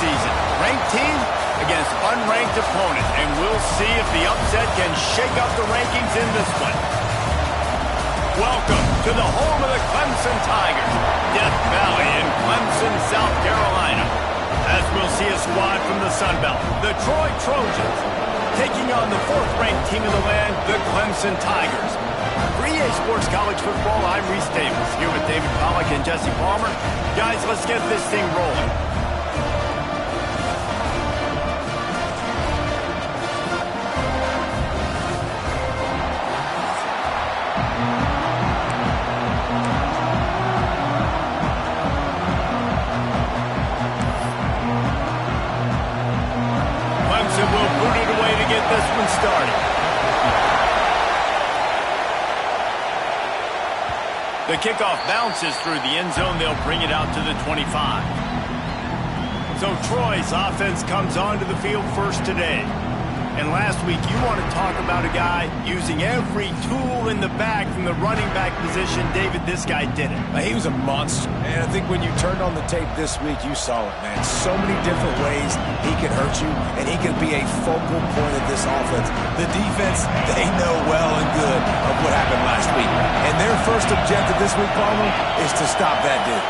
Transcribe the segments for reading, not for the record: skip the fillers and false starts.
season. Ranked team against unranked opponent, and we'll see if the upset can shake up the rankings in this one. Welcome to the home of the Clemson Tigers, Death Valley in Clemson, South Carolina. As we'll see a squad from the Sun Belt, the Troy Trojans, taking on the fourth-ranked team in the land, the Clemson Tigers. For EA Sports College Football, I'm Reese Davis, here with David Pollack and Jesse Palmer. Guys, let's get this thing rolling. Clemson will boot it away to get this one started. The kickoff bounces through the end zone. They'll bring it out to the 25. So Troy's offense comes onto the field first today. And last week, you want to talk about a guy using every tool in the bag from the running back position. David, this guy did it. He was a monster. And I think when you turned on the tape this week, you saw it, man. So many different ways he can hurt you, and he can be a focal point of this offense. The defense, they know well and good of what happened last week. And their first objective this week, Palmer, is to stop that dude.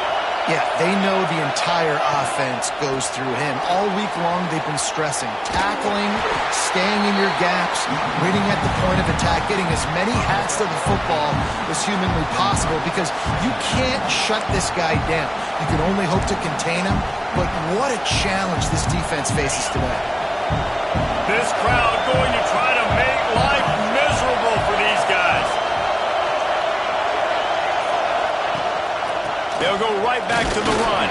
Yeah, they know the entire offense goes through him. All week long, they've been stressing, tackling, staying in your gaps, reading at the point of attack, getting as many hats to the football as humanly possible because you can't shut this guy down. You can only hope to contain him, but what a challenge this defense faces today. This crowd going to try to make life miserable for these guys. They'll go right back to the run.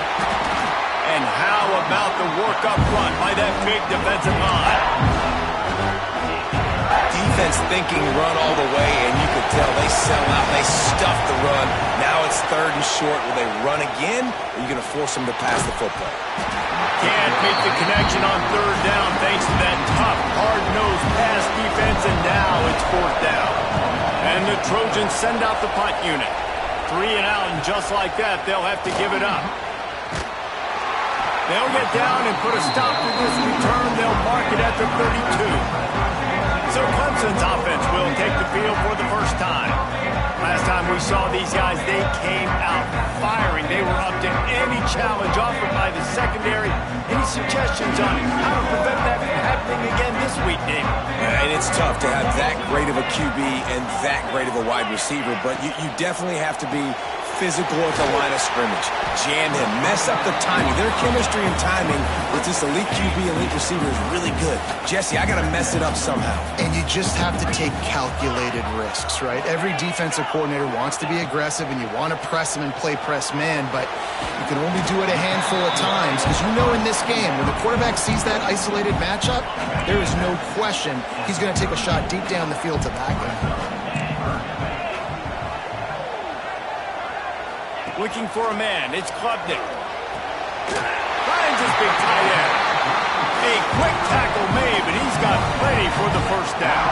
And how about the work up front by that big defensive line? Defense thinking run all the way, and you could tell they sell out. They stuff the run. Now it's third and short. Will they run again, or are you going to force them to pass the football? Can't make the connection on third down thanks to that tough, hard-nosed pass defense, and now it's fourth down. And the Trojans send out the punt unit. 3 and out, and just like that, they'll have to give it up. They'll get down and put a stop to this return. They'll mark it at the 32. So Clemson's offense will take the field for the first time. Last time we saw these guys, they came out firing. They were up to any challenge offered by the secondary. Any suggestions on how to prevent that from happening again this week, Dave? And it's tough to have that great of a QB and that great of a wide receiver, but you definitely have to be physical at the line of scrimmage. Jam him, mess up the timing. Their chemistry and timing with this elite QB, elite receiver is really good. Jesse, I got to mess it up somehow. And you just have to take calculated risks, right? Every defensive coordinator wants to be aggressive, and you want to press him and play press man, but you can only do it a handful of times because you know in this game, when the quarterback sees that isolated matchup, there is no question he's going to take a shot deep down the field to back him. Looking for a man, it's Klubnik. Finds his big tight end. A quick tackle made, but he's got plenty for the first down.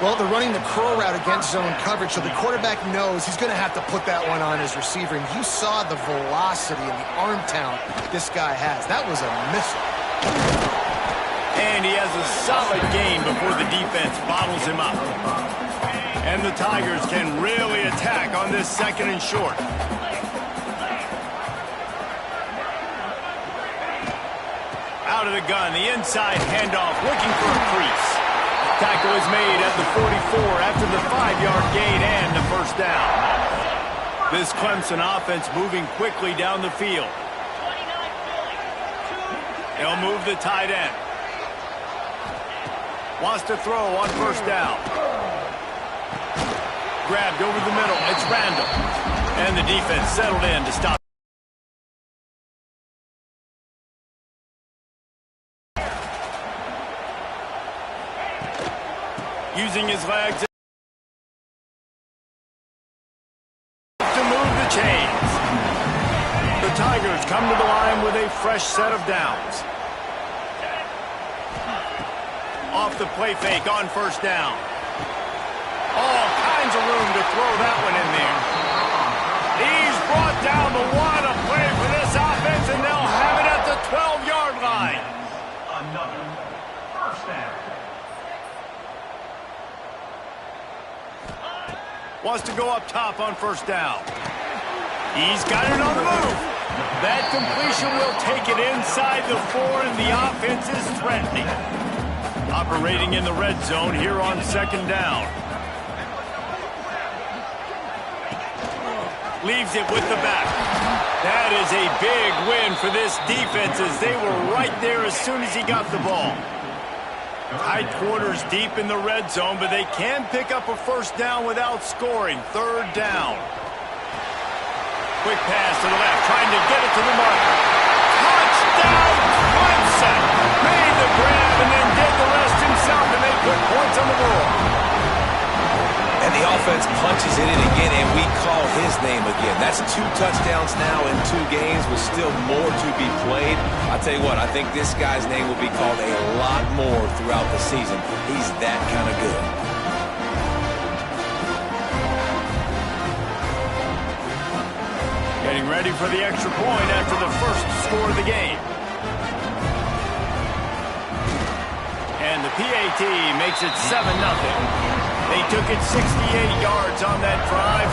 Well, they're running the curl route against zone coverage, so the quarterback knows he's going to have to put that one on his receiver. And you saw the velocity and the arm talent this guy has. That was a missile. And he has a solid game before the defense bottles him up. And the Tigers can really attack on this second and short. Out of the gun, the inside handoff, looking for a crease. Tackle is made at the 44 after the 5-yard gain and the first down. This Clemson offense moving quickly down the field. They'll move the tight end. Wants to throw on first down. Grabbed over the middle. It's Randall. And the defense settled in to stop. Using his legs to move the chains. The Tigers come to the line with a fresh set of downs. Off the play fake on first down. All kinds of room to throw that one in there. He's brought down the one, a play for this offense, and they'll have it at the 12. First down. Wants to go up top on first down. He's got it on the move. That completion will take it inside the 4, and the offense is threatening. Operating in the red zone here on second down. Leaves it with the back. That is a big win for this defense as they were right there as soon as he got the ball. Tight quarters deep in the red zone, but they can pick up a first down without scoring. Third down. Quick pass to the left, trying to get it to the marker. Touchdown, Clemson! Made the grab and then did the rest himself, and they put points on the board. And the offense punches it in again, and we call his name again. That's 2 touchdowns now in 2 games with still more to be played. I'll tell you what, I think this guy's name will be called a lot more throughout the season. He's that kind of good. Getting ready for the extra point after the first score of the game. And the PAT makes it 7-0. They took it 68 yards on that drive,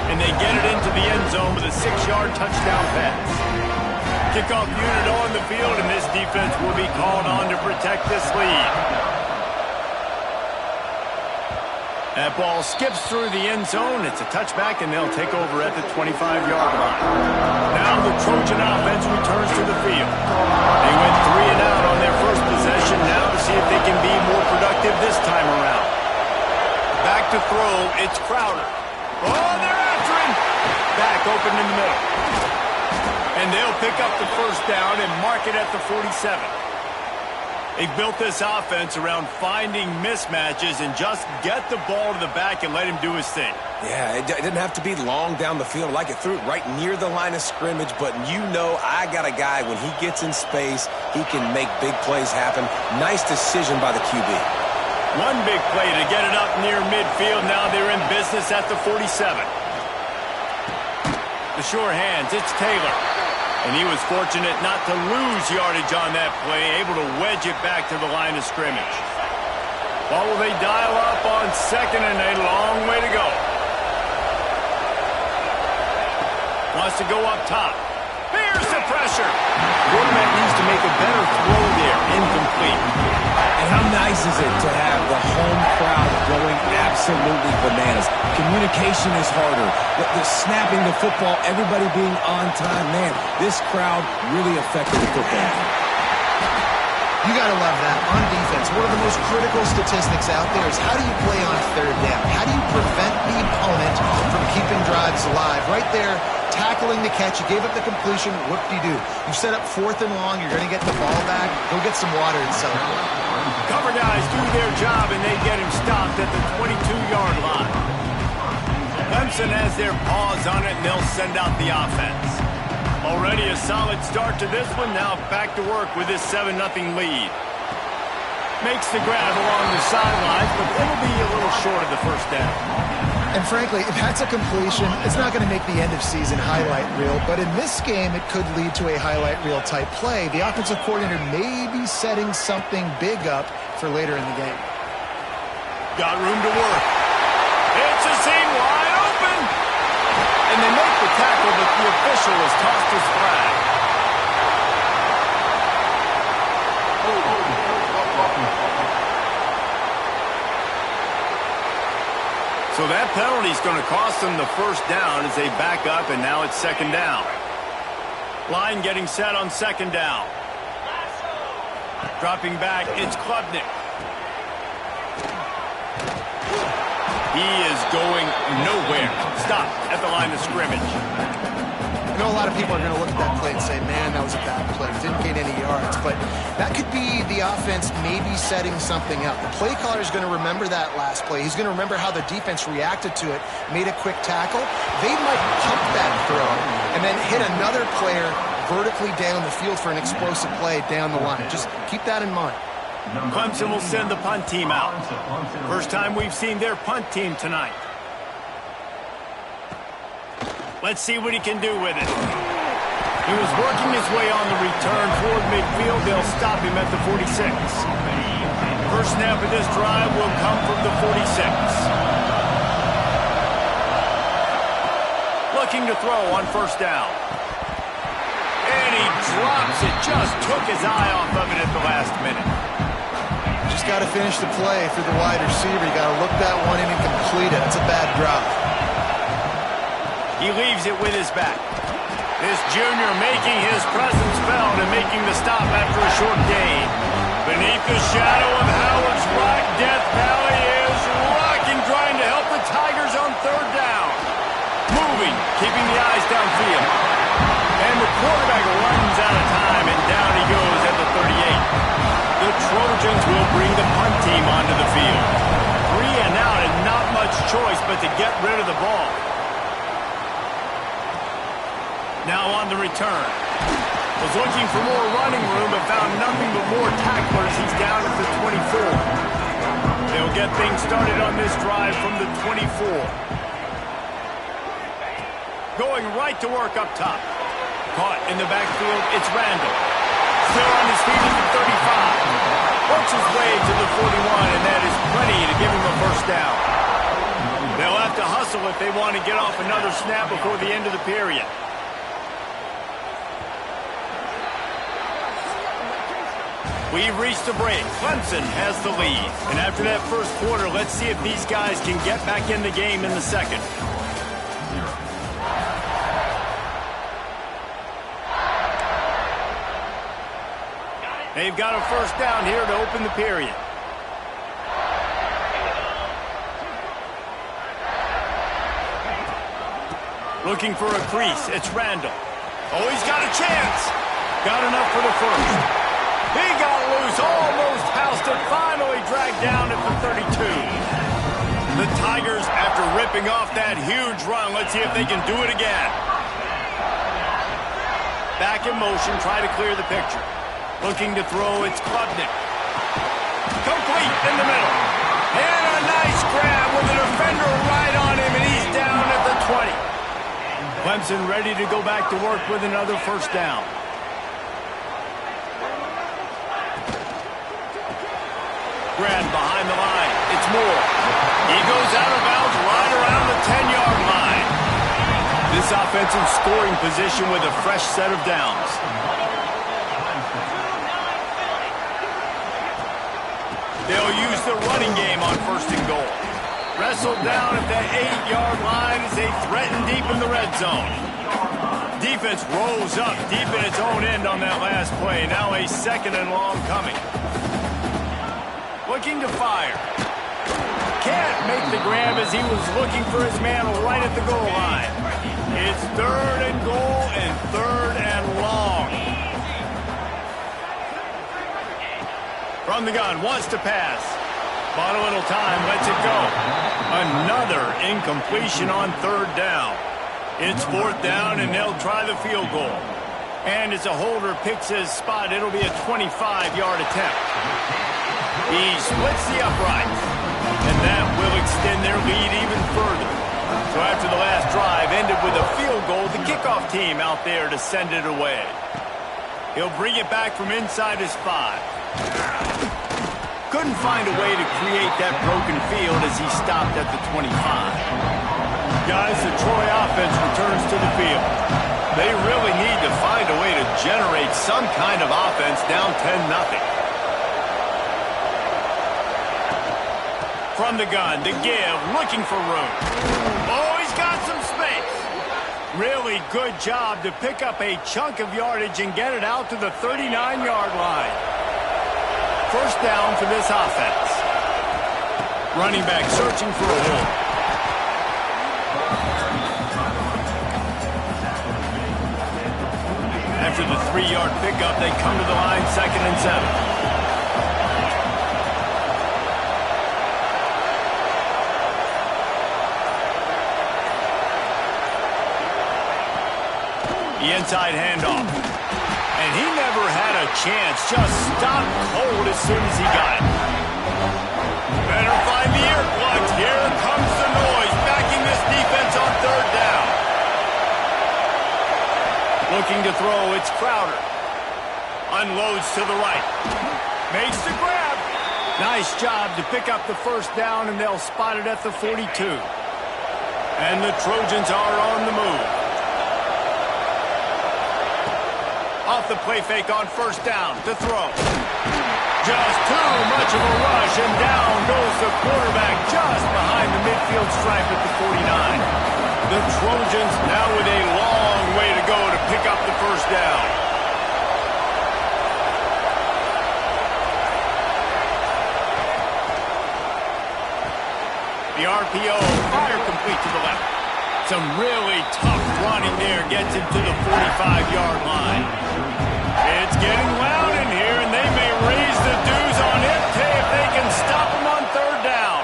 and they get it into the end zone with a 6-yard touchdown pass. Kickoff unit on the field, and this defense will be called on to protect this lead. That ball skips through the end zone. It's a touchback, and they'll take over at the 25-yard line. Now the Trojan offense returns to the field. They went 3 and out on their first possession. Now to see if they can be more productive this time around. Back to throw, it's Crowder. Oh, they're after him! Back open in the middle. And they'll pick up the first down and mark it at the 47. They've built this offense around finding mismatches and just get the ball to the back and let him do his thing. Yeah, it didn't have to be long down the field. Like it threw it right near the line of scrimmage, but you know I got a guy, when he gets in space, he can make big plays happen. Nice decision by the QB. One big play to get it up near midfield. Now they're in business at the 47. The sure hands, it's Taylor. And he was fortunate not to lose yardage on that play, able to wedge it back to the line of scrimmage. Well, will they dial up on second and a long way to go? Wants to go up top. Here's the pressure. Quarterback needs to make a better throw there. Incomplete. And how nice is it to have the home crowd going absolutely bananas? Communication is harder. The snapping the football, everybody being on time. Man, this crowd really affected the football. You got to love that. On defense, one of the most critical statistics out there is how do you play on third down? How do you prevent the opponent from keeping drives alive? Right there, tackling the catch. You gave up the completion. What do? You set up 4th and long. You're going to get the ball back. Go get some water and celebrate. Cover guys do their job, and they get him stopped at the 22-yard line. Clemson has their paws on it, and they'll send out the offense. Already a solid start to this one. Now back to work with this 7-0 lead. Makes the grab along the sidelines, but it'll be a little short of the first down. And frankly, if that's a completion, it's not going to make the end-of-season highlight reel. But in this game, it could lead to a highlight reel type play. The offensive coordinator may be setting something big up for later in the game. Got room to work. It's a seam wide open. And they make the tackle, but the official has tossed his flag. So that penalty is going to cost them the first down as they back up, and now it's second down. Line getting set on second down. Dropping back, it's Klubnik. He is going nowhere. Stop at the line of scrimmage. I know a lot of people are going to look at that play and say, man, that was a bad play. Didn't gain any yards. But that could be the offense maybe setting something up. The play caller is going to remember that last play. He's going to remember how the defense reacted to it, made a quick tackle. They might pump that throw and then hit another player vertically down the field for an explosive play down the line. Just keep that in mind. Clemson will send the punt team out. First time we've seen their punt team tonight. Let's see what he can do with it. He was working his way on the return toward midfield. They'll stop him at the 46. First snap of this drive will come from the 46. Looking to throw on first down. And he drops it. Just took his eye off of it at the last minute. Just got to finish the play through the wide receiver. You got to look that one in and complete it. It's a bad drop. He leaves it with his back. This junior making his presence felt and making the stop after a short gain. Beneath the shadow of Howard's rock, Death Valley is rocking, trying to help the Tigers on third down. Moving, keeping the eyes downfield. And the quarterback runs out of time, and down he goes at the 38. The Trojans will bring the punt team onto the field. 3 and out, and not much choice but to get rid of the ball. Now on the return. Was looking for more running room, but found nothing but more tacklers. He's down at the 24. They'll get things started on this drive from the 24. Going right to work up top. Caught in the backfield, it's Randall. Still on his feet at the 35. Works his way to the 41, and that is plenty to give him a first down. They'll have to hustle if they want to get off another snap before the end of the period. We've reached the break. Clemson has the lead. And after that first quarter, let's see if these guys can get back in the game in the second. They've got a first down here to open the period. Looking for a crease. It's Randall. Oh, he's got a chance. Got enough for the first. He got loose, almost housed it, finally dragged down at the 32. The Tigers, after ripping off that huge run, let's see if they can do it again. Back in motion, try to clear the picture. Looking to throw, it's Klubnik. Complete in the middle. And a nice grab with a defender right on him, and he's down at the 20. Clemson ready to go back to work with another first down. Grab behind the line. It's Moore. He goes out of bounds right around the 10-yard line. This offensive scoring position with a fresh set of downs. They'll use the running game on first and goal. Wrestled down at the 8-yard line as they threaten deep in the red zone. Defense rolls up deep in its own end on that last play. Now a second and long coming. Looking to fire. Can't make the grab as he was looking for his man right at the goal line. It's third and goal and third and long. From the gun, wants to pass. Bought a little time, lets it go. Another incompletion on third down. It's fourth down, and they'll try the field goal. And as a holder picks his spot, it'll be a 25-yard attempt. He splits the uprights, and that will extend their lead even further. So after the last drive ended with a field goal, the kickoff team out there to send it away. He'll bring it back from inside his 5. Couldn't find a way to create that broken field as he stopped at the 25. Guys, the Troy offense returns to the field. They really need to find a way to generate some kind of offense down 10-0. From the gun, to give, looking for room. Oh, he's got some space. Really good job to pick up a chunk of yardage and get it out to the 39-yard line. First down for this offense. Running back searching for a hole. After the 3-yard pickup, they come to the line, 2nd and 7. The inside handoff. And he never had a chance. Just stopped cold as soon as he got it. Better find the earplugs. Here comes the noise. Backing this defense on third down. Looking to throw, it's Crowder. Unloads to the right. Makes the grab. Nice job to pick up the first down, and they'll spot it at the 42. And the Trojans are on the move. Off the play fake on first down to throw. Just too much of a rush, and down goes the quarterback just behind the midfield stripe at the 49. The Trojans now with a long way to go to pick up the first down. The RPO, fire complete to the left. Some really tough running there gets him to the 45-yard line. It's getting loud in here, and they may raise the dues on it if they can stop him on third down.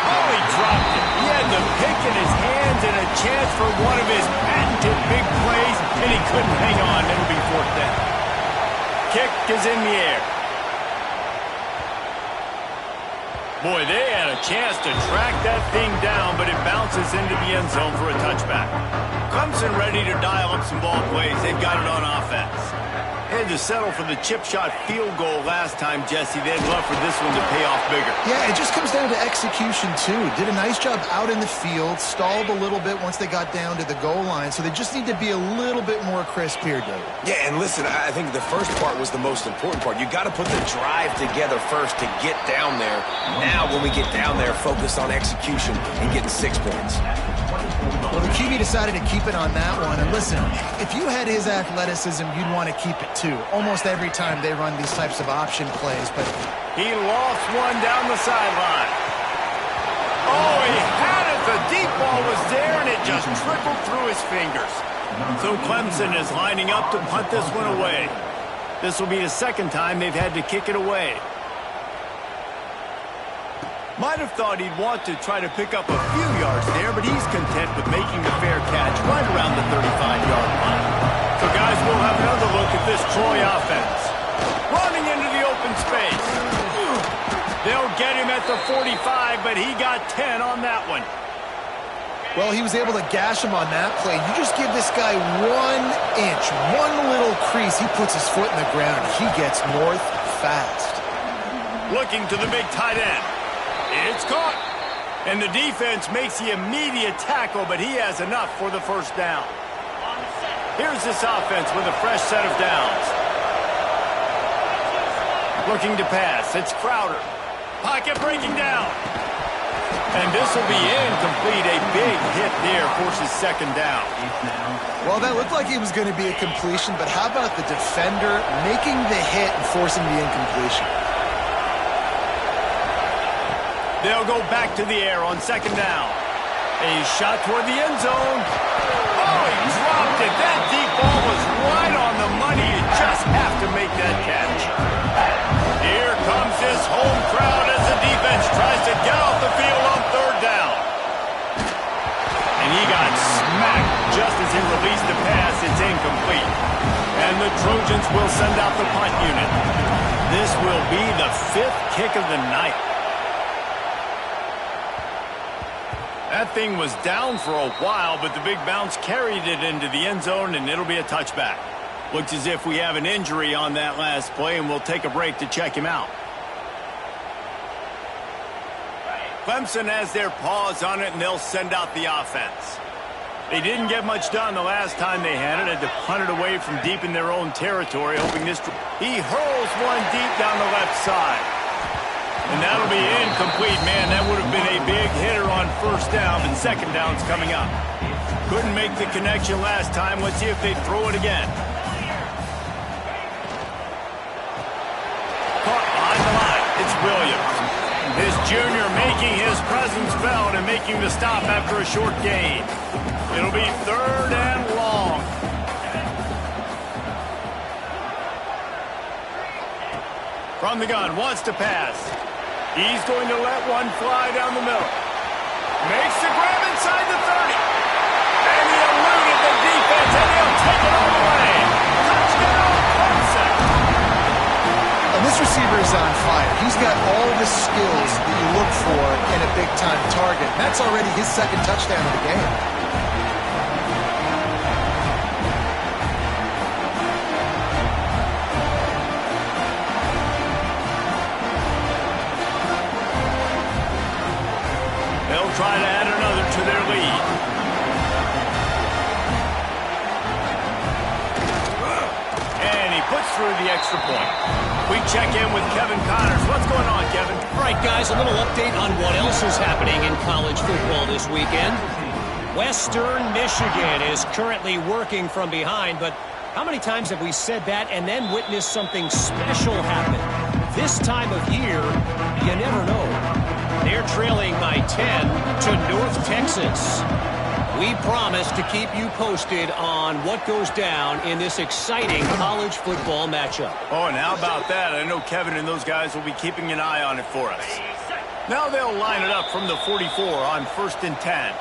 Oh, he dropped it. He had the pick in his hands and a chance for one of his patented big plays, and he couldn't hang on. It'll be fourth down. Kick is in the air. Boy, they had a chance to track that thing down, but it bounces into the end zone for a touchback. Clemson ready to dial up some ball plays. They've got it on offense. Had to settle for the chip shot field goal last time, Jesse. They'd love for this one to pay off bigger. Yeah, it just comes down to execution, too. Did a nice job out in the field, stalled a little bit once they got down to the goal line, so they just need to be a little bit more crisp here, Dave. Yeah, and listen, I think the first part was the most important part. You got to put the drive together first to get down there. Now, when we get down there, focus on execution and getting 6 points. Well, the QB decided to keep it on that one. And listen, if you had his athleticism, you'd want to keep it too. Almost every time they run these types of option plays, but he lost one down the sideline. Oh, he had it. The deep ball was there, and it just trickled through his fingers. So Clemson is lining up to punt this one away. This will be the second time they've had to kick it away. Might have thought he'd want to try to pick up a few yards there, but he's content with making the fair catch right around the 35-yard line. So, guys, we'll have another look at this Troy offense. Running into the open space. They'll get him at the 45, but he got 10 on that one. Well, he was able to gash him on that play. You just give this guy 1 inch, one little crease, he puts his foot in the ground. He gets north fast. Looking to the big tight end. It's caught. And the defense makes the immediate tackle, but he has enough for the first down. Here's this offense with a fresh set of downs. Looking to pass. It's Crowder. Pocket breaking down. And this will be incomplete. A big hit there forces second down. Well, that looked like it was going to be a completion, but how about the defender making the hit and forcing the incompletion? They'll go back to the air on second down. A shot toward the end zone. Oh, he dropped it. That deep ball was right on the money. You just have to make that catch. Here comes this home crowd as the defense tries to get off the field on third down. And he got smacked just as he released the pass. It's incomplete. And the Trojans will send out the punt unit. This will be the 5th kick of the night. That thing was down for a while, but the big bounce carried it into the end zone, and it'll be a touchback. Looks as if we have an injury on that last play, and we'll take a break to check him out. Clemson has their paws on it, and they'll send out the offense. They didn't get much done the last time they had it. Had to punt it away from deep in their own territory, hoping this... He hurls one deep down the left side. And that'll be incomplete, man. That would have been a big hitter on first down, but second down's coming up. Couldn't make the connection last time. Let's see if they throw it again. Caught behind the line. It's Williams. This junior making his presence felt and making the stop after a short gain. It'll be third and long. From the gun, wants to pass. He's going to let one fly down the middle. Makes the grab inside the 30. And he eluded the defense, and he'll take it all the way. Touchdown, Clemson. And this receiver is on fire. He's got all the skills that you look for in a big-time target. That's already his second touchdown of the game. puts through the extra point. We check in with Kevin Connors. What's going on, Kevin? All right, guys, a little update on what else is happening in college football this weekend. Western Michigan is currently working from behind, but how many times have we said that and then witnessed something special happen? This time of year, you never know. They're trailing by 10 to North Texas. We promise to keep you posted on what goes down in this exciting college football matchup. Oh, and how about that? I know Kevin and those guys will be keeping an eye on it for us. Now they'll line it up from the 44 on 1st and 10.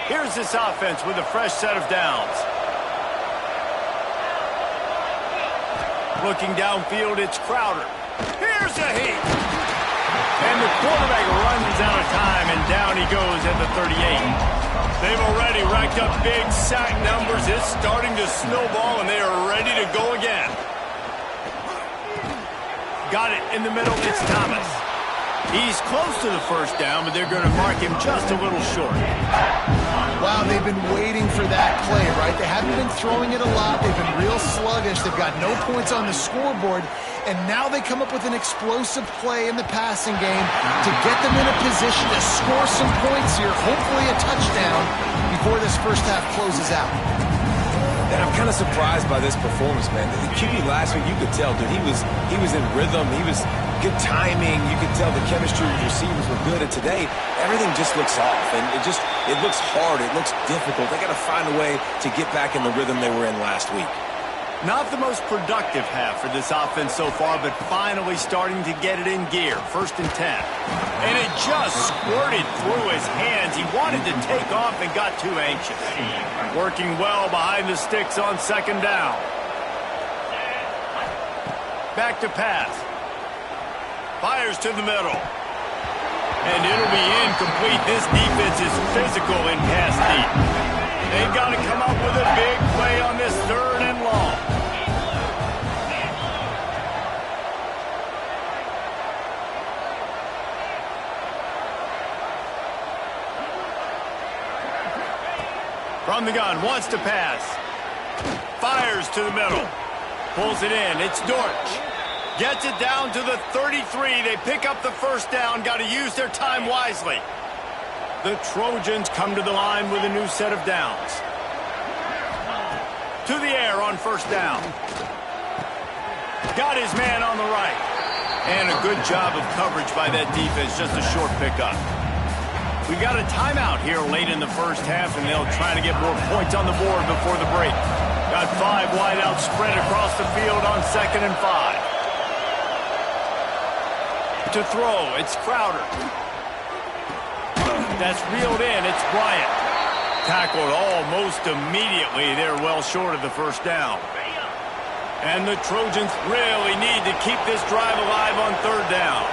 Here's this offense with a fresh set of downs. Looking downfield, it's Crowder. Here's a heat. And the quarterback runs out of time, and down he goes at the 38. They've already racked up big sack numbers. It's starting to snowball, and they are ready to go again. Got it in the middle. It's Thomas. He's close to the first down, but they're going to mark him just a little short. Wow, they've been waiting for that play, right? They haven't been throwing it a lot. They've been real sluggish. They've got no points on the scoreboard. And now they come up with an explosive play in the passing game to get them in a position to score some points here, hopefully a touchdown, before this first half closes out. And I'm kind of surprised by this performance, man. The QB last week, you could tell, dude, he was in rhythm. He was good timing. You could tell the chemistry with receivers were good. And today, everything just looks off. And it looks hard. It looks difficult. They got to find a way to get back in the rhythm they were in last week. Not the most productive half for this offense so far, but finally starting to get it in gear. 1st and 10. And it just squirted through his hands. He wanted to take off and got too anxious. Working well behind the sticks on 2nd down. Back to pass. Fires to the middle. And it'll be incomplete. This defense is physical in pass deep. They've got to come up with a big play on this 3rd and long. From the gun, wants to pass. Fires to the middle. Pulls it in. It's Dortch. Gets it down to the 33. They pick up the first down. Got to use their time wisely. The Trojans come to the line with a new set of downs. To the air on 1st down. Got his man on the right. And a good job of coverage by that defense. Just a short pickup. We got a timeout here late in the first half, and they'll try to get more points on the board before the break. Got 5 wideouts spread across the field on 2nd and 5. To throw, it's Crowder. That's reeled in. It's Bryant. Tackled almost immediately. They're well short of the first down. And the Trojans really need to keep this drive alive on 3rd down.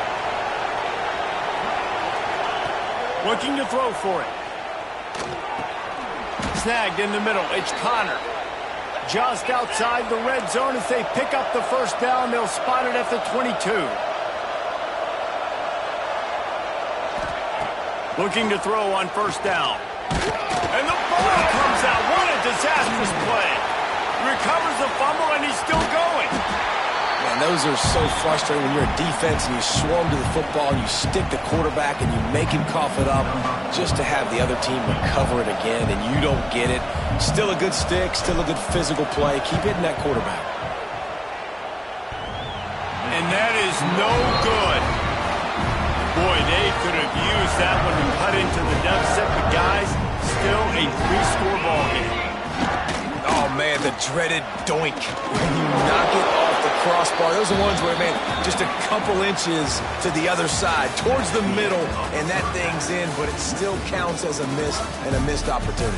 Looking to throw for it. Snagged in the middle. It's Connor. Just outside the red zone as they pick up the first down. They'll spot it at the 22. Looking to throw on 1st down. And the ball comes out. What a disastrous play. Recovers the fumble, and he's still going. Man, those are so frustrating when you're a defense and you swarm to the football and you stick the quarterback and you make him cough it up just to have the other team recover it again and you don't get it. Still a good stick, still a good physical play. Keep hitting that quarterback. And that is no good. Boy, they could have used that one to cut into the deficit, but guys, still a 3-score ball game. Oh, man, the dreaded doink. When you knock it off the crossbar, those are ones where, man, just a couple inches to the other side, towards the middle, and that thing's in, but it still counts as a miss and a missed opportunity.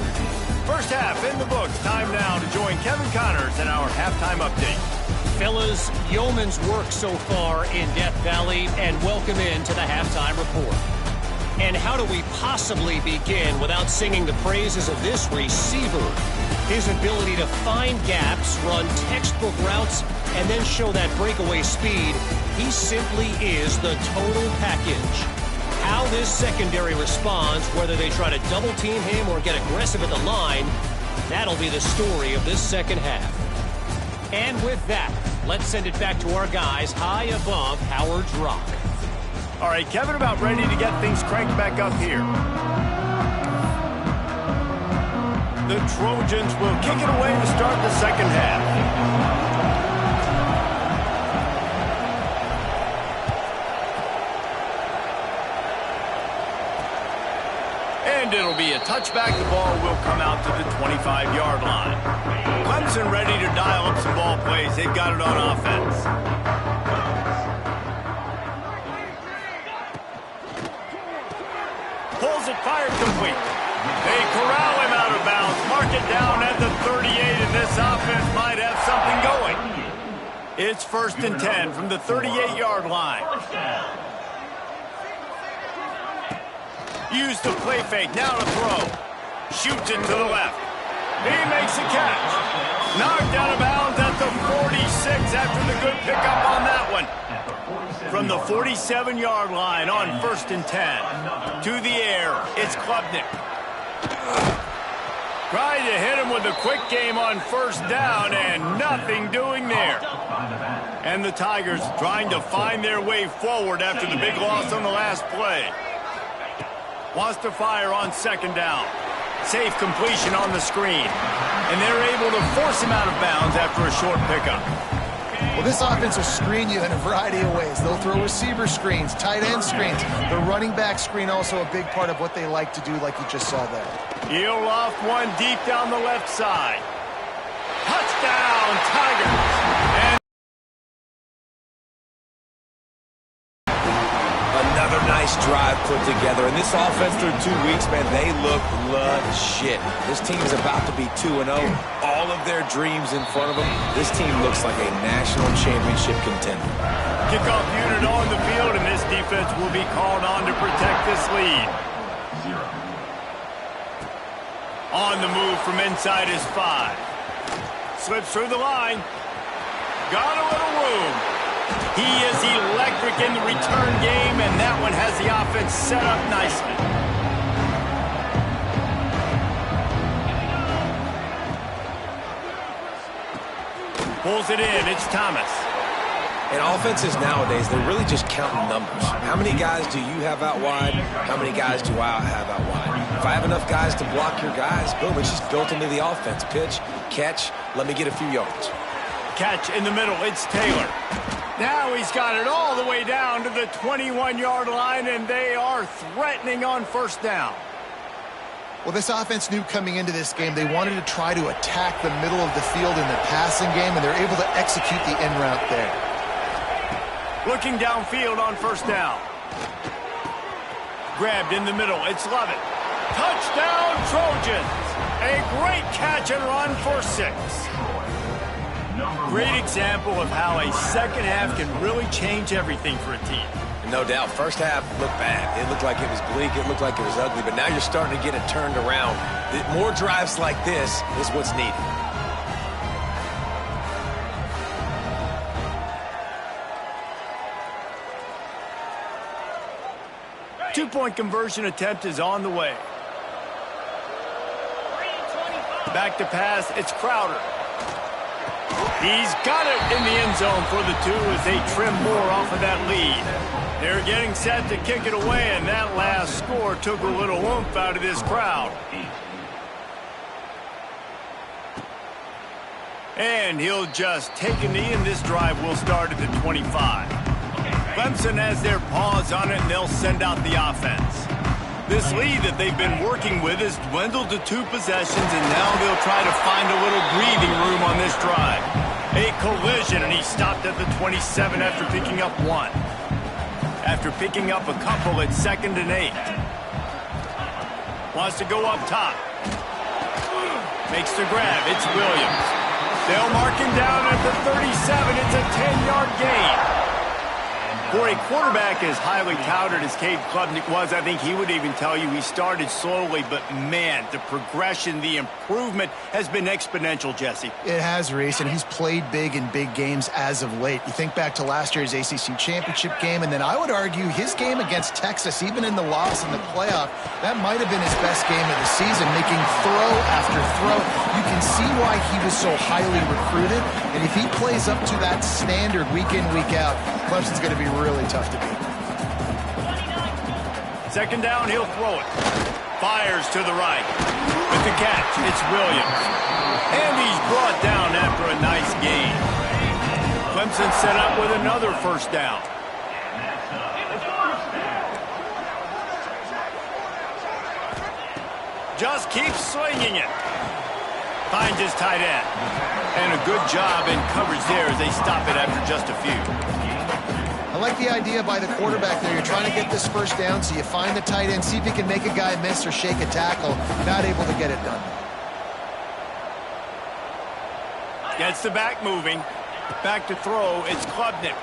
First half in the books. Time now to join Kevin Connors in our halftime update. Fellas, yeoman's work so far in Death Valley, and welcome into the halftime report. And how do we possibly begin without singing the praises of this receiver? His ability to find gaps, run textbook routes, and then show that breakaway speed. He simply is the total package. How this secondary responds, whether they try to double-team him or get aggressive at the line, that'll be the story of this second half. And with that, let's send it back to our guys high above Howard's Rock. All right, Kevin, about ready to get things cranked back up here. The Trojans will kick it away to start the second half. And it'll be a touchback. The ball will come out to the 25-yard line. Clemson ready to dial up some ball plays. They've got it on offense. Pulls it, fired complete. They corral him out of bounds. Mark it down at the 38, and this offense might have something going. It's 1st and 10 from the 38-yard line. Use the play fake, now to throw. Shoots it to the left. He makes a catch. Knocked out of bounds at the 46 after the good pickup on that one. From the 47-yard line on 1st and 10. To the air, it's Klubnik. Tried to hit him with a quick game on 1st down, and nothing doing there. And the Tigers trying to find their way forward after the big loss on the last play. Wants to fire on 2nd down. Safe completion on the screen. And they're able to force him out of bounds after a short pickup. Well, this offense will screen you in a variety of ways. They'll throw receiver screens, tight end screens. The running back screen also a big part of what they like to do, like you just saw there. He'll loft one deep down the left side. Touchdown, Tigers! And another nice drive put together. And this offense through 2 weeks, man, they look legit. This team is about to be 2-0. All of their dreams in front of them. This team looks like a national championship contender. Kickoff unit on the field, and this defense will be called on to protect this lead. On the move from inside his 5. Slips through the line. Got a little room. He is electric in the return game, and that one has the offense set up nicely. Pulls it in. It's Thomas. And offenses nowadays, they're really just counting numbers. How many guys do you have out wide? How many guys do I have out wide? If I have enough guys to block your guys, boom, it's just built into the offense. Pitch, catch, let me get a few yards. Catch in the middle. It's Taylor. Now he's got it all the way down to the 21-yard line, and they are threatening on 1st down. Well, this offense knew coming into this game they wanted to try to attack the middle of the field in their passing game, and they're able to execute the in route there. Looking downfield on 1st down. Grabbed in the middle. It's Lovett. Touchdown, Trojans. A great catch and run for 6. Great example of how a second half can really change everything for a team. No doubt. 1st half looked bad. It looked like it was bleak. It looked like it was ugly. But now you're starting to get it turned around. More drives like this is what's needed. Two-point conversion attempt is on the way. Back to pass. It's Crowder. He's got it in the end zone for the 2 as they trim more off of that lead. They're getting set to kick it away, and that last score took a little oomph out of this crowd. And he'll just take a knee, and this drive will start at the 25. Clemson has their paws on it, and they'll send out the offense. This lead that they've been working with has dwindled to 2 possessions, and now they'll try to find a little breathing room on this drive. A collision, and he stopped at the 27 after picking up 1. After picking up a couple, it's 2nd and 8. Wants to go up top. Makes the grab. It's Williams. They'll mark him down at the 37. It's a 10-yard gain. For a quarterback as highly touted as Cade Klubnik was, I think he would even tell you he started slowly, but man, the progression, the improvement has been exponential, Jesse. It has, Reese, and he's played big in big games as of late. You think back to last year's ACC championship game, and then I would argue his game against Texas, even in the loss in the playoff, that might have been his best game of the season, making throw after throw. You can see why he was so highly recruited, and if he plays up to that standard week in, week out, Clemson's going to be really tough to beat. Second down, he'll throw it. Fires to the right. With the catch, it's Williams. And he's brought down after a nice gain. Clemson set up with another first down. Just keeps slinging it. Finds his tight end. And a good job in coverage there as they stop it after just a few. I like the idea by the quarterback there. You're trying to get this first down, so you find the tight end, see if you can make a guy miss or shake a tackle. Not able to get it done. Gets the back moving. Back to throw. It's Klubnik.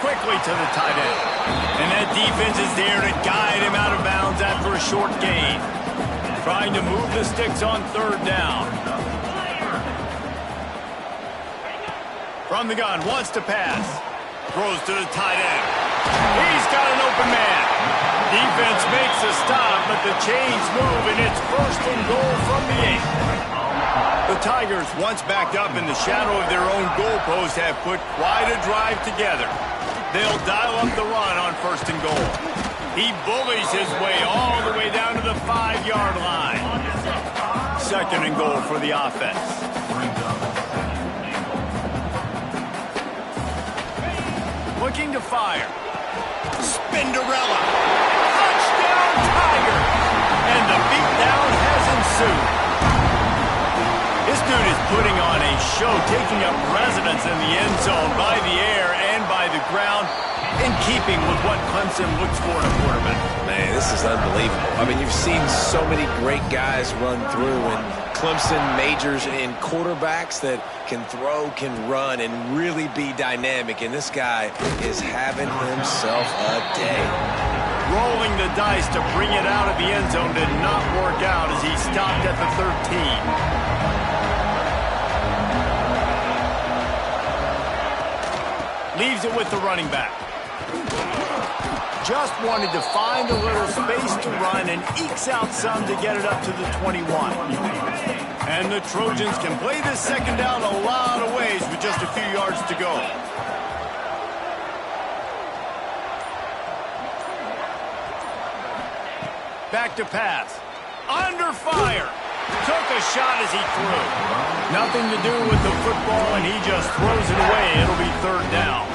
Quickly to the tight end. And that defense is there to guide him out of bounds after a short gain. Trying to move the sticks on third down. From the gun, wants to pass. Throws to the tight end. He's got an open man. Defense makes a stop, but the chains move, and it's first and goal from the 8. The Tigers, once backed up in the shadow of their own goalpost, have put quite a drive together. They'll dial up the run on first and goal. He bullies his way all the way down to the 5-yard line. Second and goal for the offense. Looking to fire. Spinderella. Touchdown, Tiger. And the beatdown has ensued. This dude is putting on a show, taking up residence in the end zone by the air and by the ground, in keeping with what Clemson looks for in a quarterback. Man, this is unbelievable. I mean, you've seen so many great guys run through, and Clemson majors in quarterbacks that can throw, can run, and really be dynamic. And this guy is having himself a day. Rolling the dice to bring it out of the end zone did not work out as he stopped at the 13. Leaves it with the running back. Just wanted to find a little space to run and ekes out some to get it up to the 21. And the Trojans can play this second down a lot of ways with just a few yards to go. Back to pass. Under fire. Took a shot as he threw. Nothing to do with the football, and he just throws it away. It'll be third down.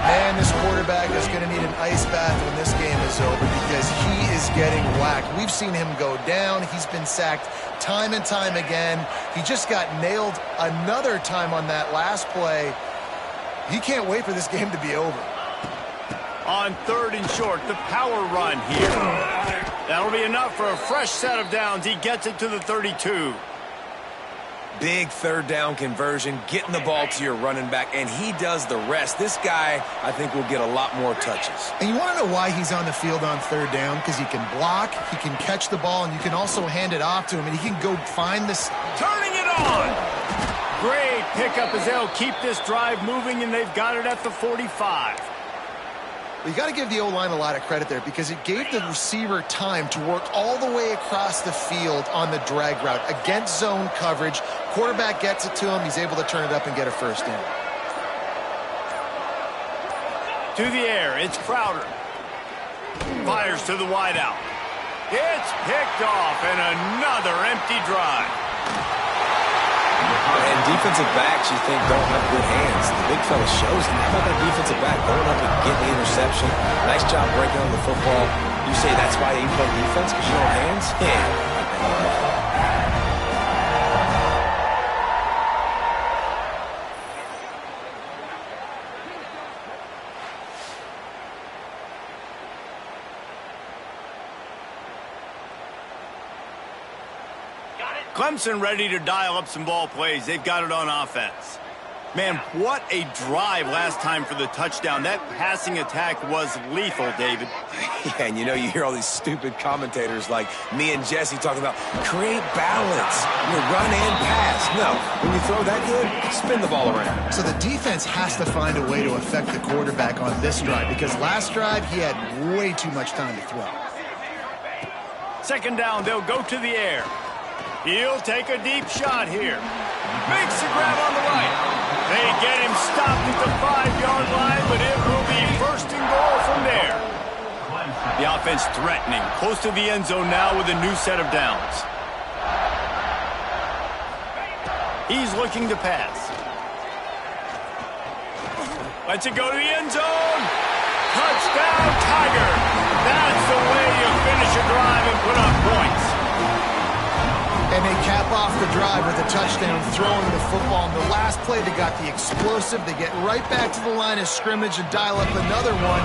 Man, this quarterback is going to need an ice bath when this game is over because he is getting whacked. We've seen him go down. He's been sacked time and time again. He just got nailed another time on that last play. He can't wait for this game to be over. On third and short, the power run here. That'll be enough for a fresh set of downs. He gets it to the 32. Big third down conversion, getting the ball to your running back, and he does the rest. This guy, I think, will get a lot more touches. And you want to know why he's on the field on third down? Because he can block, he can catch the ball, and you can also hand it off to him, and he can go find this. Turning it on! Great pickup as they'll keep this drive moving, and they've got it at the 45. You got to give the O-line a lot of credit there because it gave the receiver time to work all the way across the field on the drag route against zone coverage. Quarterback gets it to him. He's able to turn it up and get a first down. To the air, it's Crowder. Fires to the wideout. It's picked off, and another empty drive. And defensive backs, you think, don't have good hands. The big fella shows them. How about that defensive back going up and getting the interception? Nice job breaking on the football. You say that's why you play defense, because you don't have hands? Yeah. Clemson ready to dial up some ball plays. They've got it on offense. Man, what a drive last time for the touchdown. That passing attack was lethal, David. Yeah, and you hear all these stupid commentators like me and Jesse talking about create balance. Run and pass. No, when you throw that good, spin the ball around. So the defense has to find a way to affect the quarterback on this drive because last drive he had way too much time to throw. Second down, they'll go to the air. He'll take a deep shot here. Makes the grab on the right. They get him stopped at the 5-yard line, but it will be first and goal from there. The offense threatening, close to the end zone now with a new set of downs. He's looking to pass. Lets it go to the end zone. Touchdown, Tiger. That's the way you finish a drive and put up points. And they cap off the drive with a touchdown throwing the football. In the last play, they got the explosive. They get right back to the line of scrimmage and dial up another one.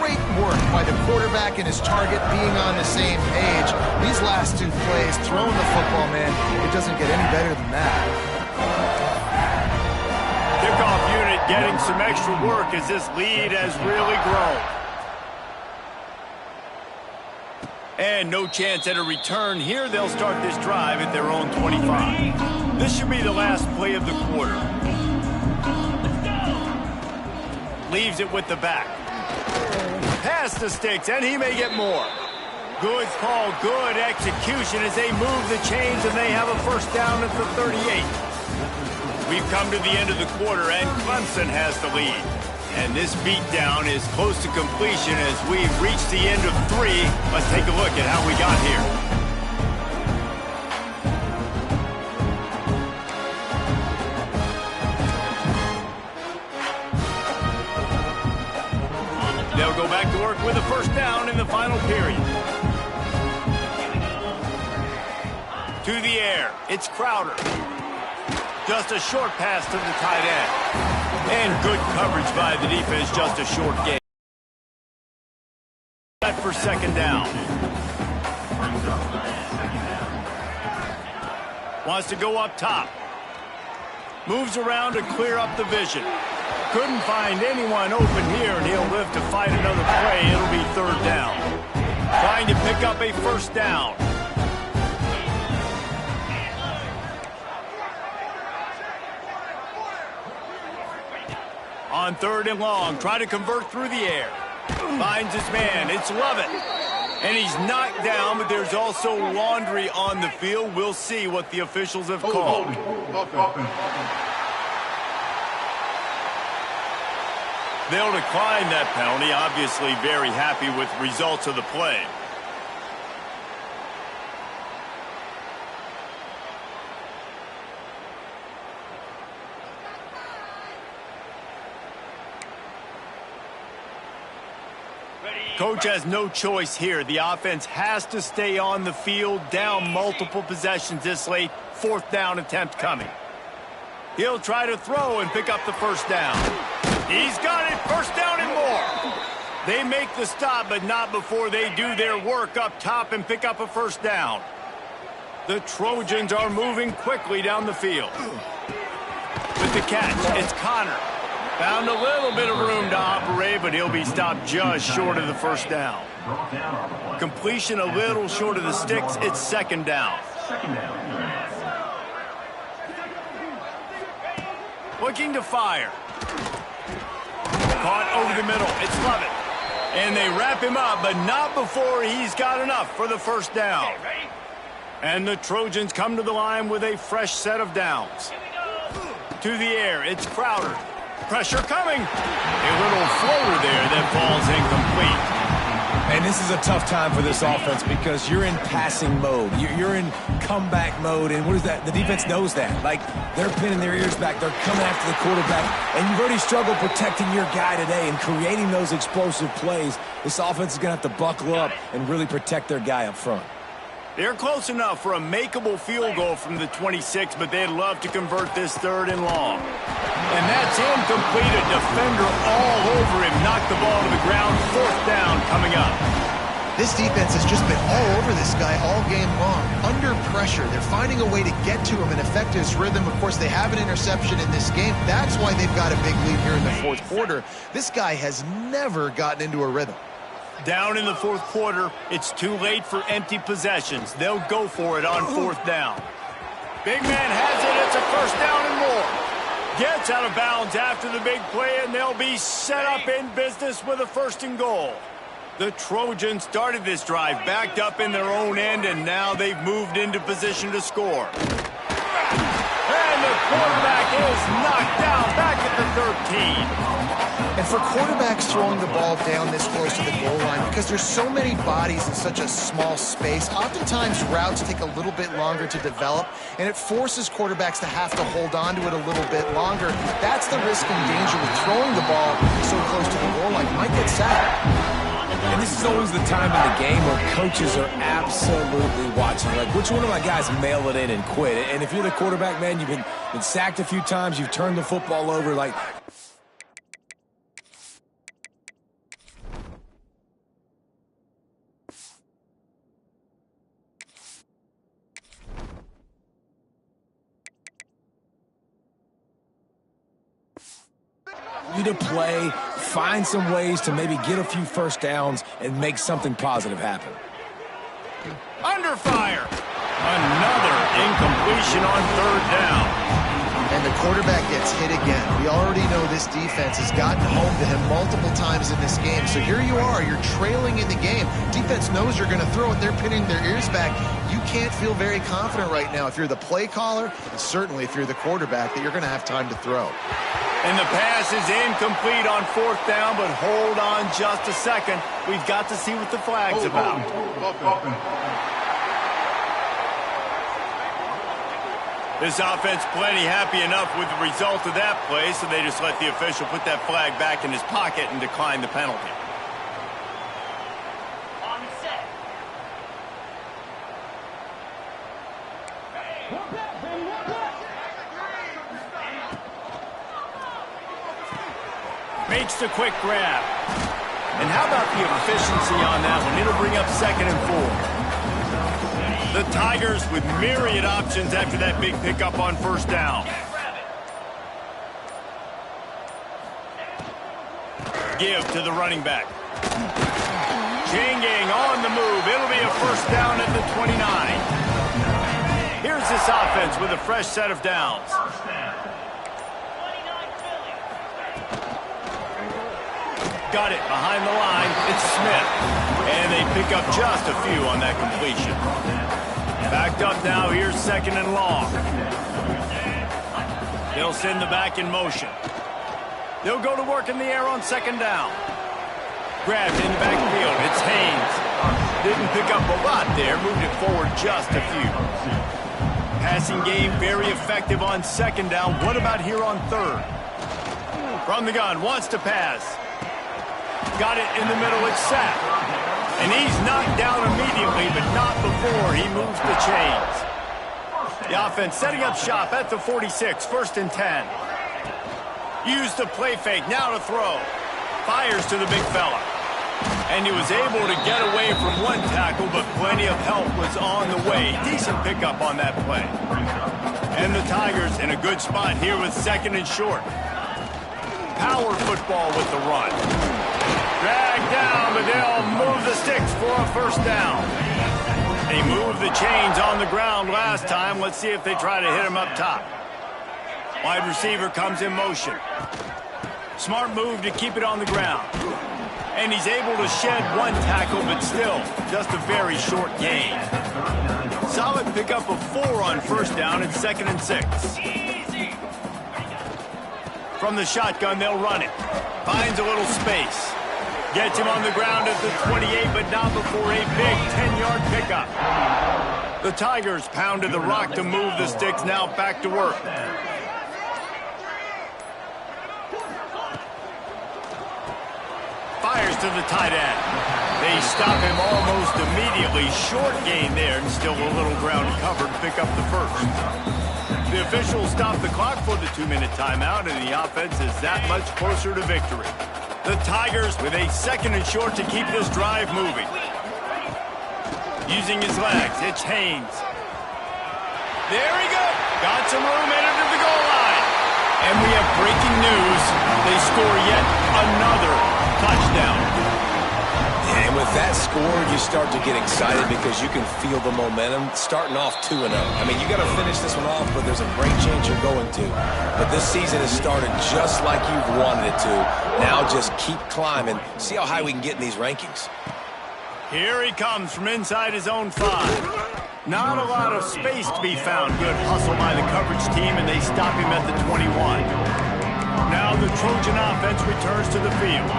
Great work by the quarterback and his target being on the same page. These last two plays, throwing the football, man, it doesn't get any better than that. Kickoff unit getting some extra work as this lead has really grown. And no chance at a return. Here they'll start this drive at their own 25. This should be the last play of the quarter. Leaves it with the back. Pass the sticks, and he may get more. Good call, good execution as they move the chains, and they have a first down at the 38. We've come to the end of the quarter, and Clemson has the lead. And this beatdown is close to completion as we've reached the end of 3. Let's take a look at how we got here. They'll go back to work with a first down in the final period. To the air, it's Crowder. Just a short pass to the tight end. And good coverage by the defense, just a short gain. Set for second down. Wants to go up top. Moves around to clear up the vision. Couldn't find anyone open here, and he'll live to fight another play. It'll be third down. Trying to pick up a first down. On third and long, try to convert through the air. Finds his man, it's Lovett. And he's knocked down, but there's also laundry on the field. We'll see what the officials have called. They'll decline that penalty, obviously very happy with the results of the play. Coach has no choice here. The offense has to stay on the field, down multiple possessions this late. Fourth down attempt coming. He'll try to throw and pick up the first down. He's got it, first down and more. They make the stop, but not before they do their work up top and pick up a first down. The Trojans are moving quickly down the field. With the catch, it's Connor. Found a little bit of room to operate, but he'll be stopped just short of the first down. Completion a little short of the sticks. It's second down. Looking to fire. Caught over the middle. It's Lovett. And they wrap him up, but not before he's got enough for the first down. And the Trojans come to the line with a fresh set of downs. To the air, it's Crowder. Pressure coming. A little floater there that falls incomplete. And this is a tough time for this offense because you're in passing mode. You're in comeback mode, and what is that? The defense knows that. Like, they're pinning their ears back. They're coming after the quarterback, and you've already struggled protecting your guy today and creating those explosive plays. This offense is going to have to buckle up and really protect their guy up front. They're close enough for a makeable field goal from the 26, but they'd love to convert this third and long. And that's incomplete. A defender all over him. Knocked the ball to the ground. Fourth down coming up. This defense has just been all over this guy all game long. Under pressure, they're finding a way to get to him and affect his rhythm. Of course, they have an interception in this game. That's why they've got a big lead here in the fourth quarter. This guy has never gotten into a rhythm. Down in the fourth quarter, it's too late for empty possessions. They'll go for it on fourth down. Big man has it. It's a first down and more. Gets out of bounds after the big play, and they'll be set up in business with a first and goal. The Trojans started this drive backed up in their own end, and now they've moved into position to score. And the quarterback is knocked down back at the 13. And for quarterbacks throwing the ball down this close to the goal line, because there's so many bodies in such a small space, oftentimes routes take a little bit longer to develop, and it forces quarterbacks to have to hold on to it a little bit longer. That's the risk and danger with throwing the ball so close to the goal line. You might get sacked. And this is always the time in the game where coaches are absolutely watching. Like, which one of my guys mail it in and quit? And if you're the quarterback, man, you've been sacked a few times, you've turned the football over, like... you to play, find some ways to maybe get a few first downs and make something positive happen. Under fire. Another incompletion on third down. And the quarterback gets hit again. We already know this defense has gotten home to him multiple times in this game. So here you are, you're trailing in the game. Defense knows you're going to throw it. They're pinning their ears back. You can't feel very confident right now if you're the play caller, and certainly if you're the quarterback, that you're going to have time to throw. And the pass is incomplete on fourth down, but hold on just a second. We've got to see what the flag's about. This offense plenty happy enough with the result of that play, so they just let the official put that flag back in his pocket and decline the penalty. On set. Makes the quick grab. And how about the efficiency on that one? It'll bring up 2nd and 4. The Tigers with myriad options after that big pickup on first down. Give to the running back. Janging on the move. It'll be a first down at the 29. Here's this offense with a fresh set of downs. Got it behind the line. It's Smith. And they pick up just a few on that completion. Backed up now. Here's 2nd and long. They'll send the back in motion. They'll go to work in the air on 2nd down. Grabbed in the backfield. It's Haynes. Didn't pick up a lot there. Moved it forward just a few. Passing game very effective on 2nd down. What about here on 3rd? From the gun. Wants to pass. Got it in the middle. It's sacked. And he's knocked down immediately, but not before he moves the chains. The offense setting up shop at the 46, 1st and 10. Use the play fake, now to throw. Fires to the big fella. And he was able to get away from one tackle, but plenty of help was on the way. Decent pickup on that play. And the Tigers in a good spot here with 2nd and short. Power football with the run. Dragged down, but they'll move the sticks for a first down. They moved the chains on the ground last time. Let's see if they try to hit him up top. Wide receiver comes in motion. Smart move to keep it on the ground. And he's able to shed one tackle, but still, just a very short gain. Solid pickup of 4 on first down and 2nd and 6. From the shotgun, they'll run it. Finds a little space. Gets him on the ground at the 28, but not before a big 10-yard pickup. The Tigers pounded the rock to move the sticks, now back to work. Fires to the tight end. They stop him almost immediately. Short gain there, and still a little ground covered to pick up the first. The officials stop the clock for the 2-minute timeout, and the offense is that much closer to victory. The Tigers with a 2nd and short to keep this drive moving. Using his legs, it's Haynes. There he goes. Got some room headed to the goal line. And we have breaking news. They score yet another touchdown. And with that score, you start to get excited because you can feel the momentum starting off 2-0. I mean, you got to finish this one off, but there's a great chance you're going to. But this season has started just like you've wanted it to. Now just keep climbing. See how high we can get in these rankings. Here he comes from inside his own 5. Not a lot of space to be found. Good hustle by the coverage team, and they stop him at the 21. Now the Trojan offense returns to the field.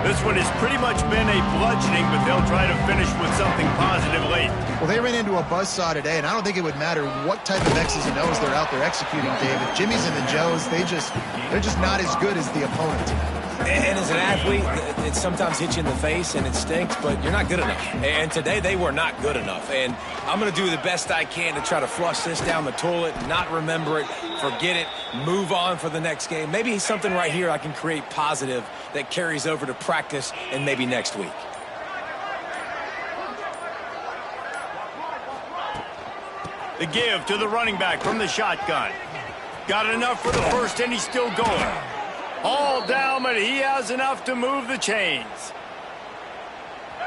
This one has pretty much been a bludgeoning, but they'll try to finish with something positive late. Well, they ran into a buzzsaw today, and I don't think it would matter what type of X's and O's they're out there executing, David. Jimmy's and the Joes, they're just not as good as the opponent. And as an athlete, it sometimes hits you in the face and it stinks, but you're not good enough. And today they were not good enough. And I'm going to do the best I can to try to flush this down the toilet, not remember it, forget it, move on for the next game. Maybe something right here I can create positive that carries over to practice and maybe next week. The give to the running back from the shotgun. Got enough for the first, and he's still going. All down, but he has enough to move the chains.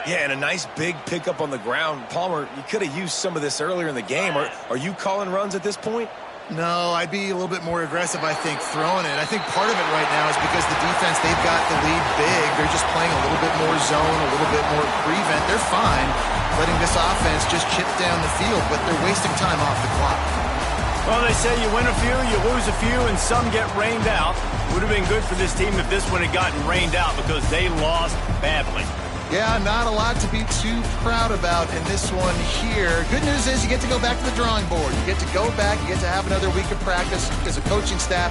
Yeah, and a nice big pickup on the ground. Palmer, you could have used some of this earlier in the game. Are you calling runs at this point? No, I'd be a little bit more aggressive, I think, throwing it. I think part of it right now is because the defense, they've got the lead big. They're just playing a little bit more zone, a little bit more prevent. They're fine letting this offense just chip down the field, but they're wasting time off the clock. Well, they say you win a few, you lose a few, and some get rained out. Would have been good for this team if this one had gotten rained out because they lost badly. Yeah, not a lot to be too proud about in this one here. Good news is you get to go back to the drawing board. You get to go back, you get to have another week of practice as a coaching staff.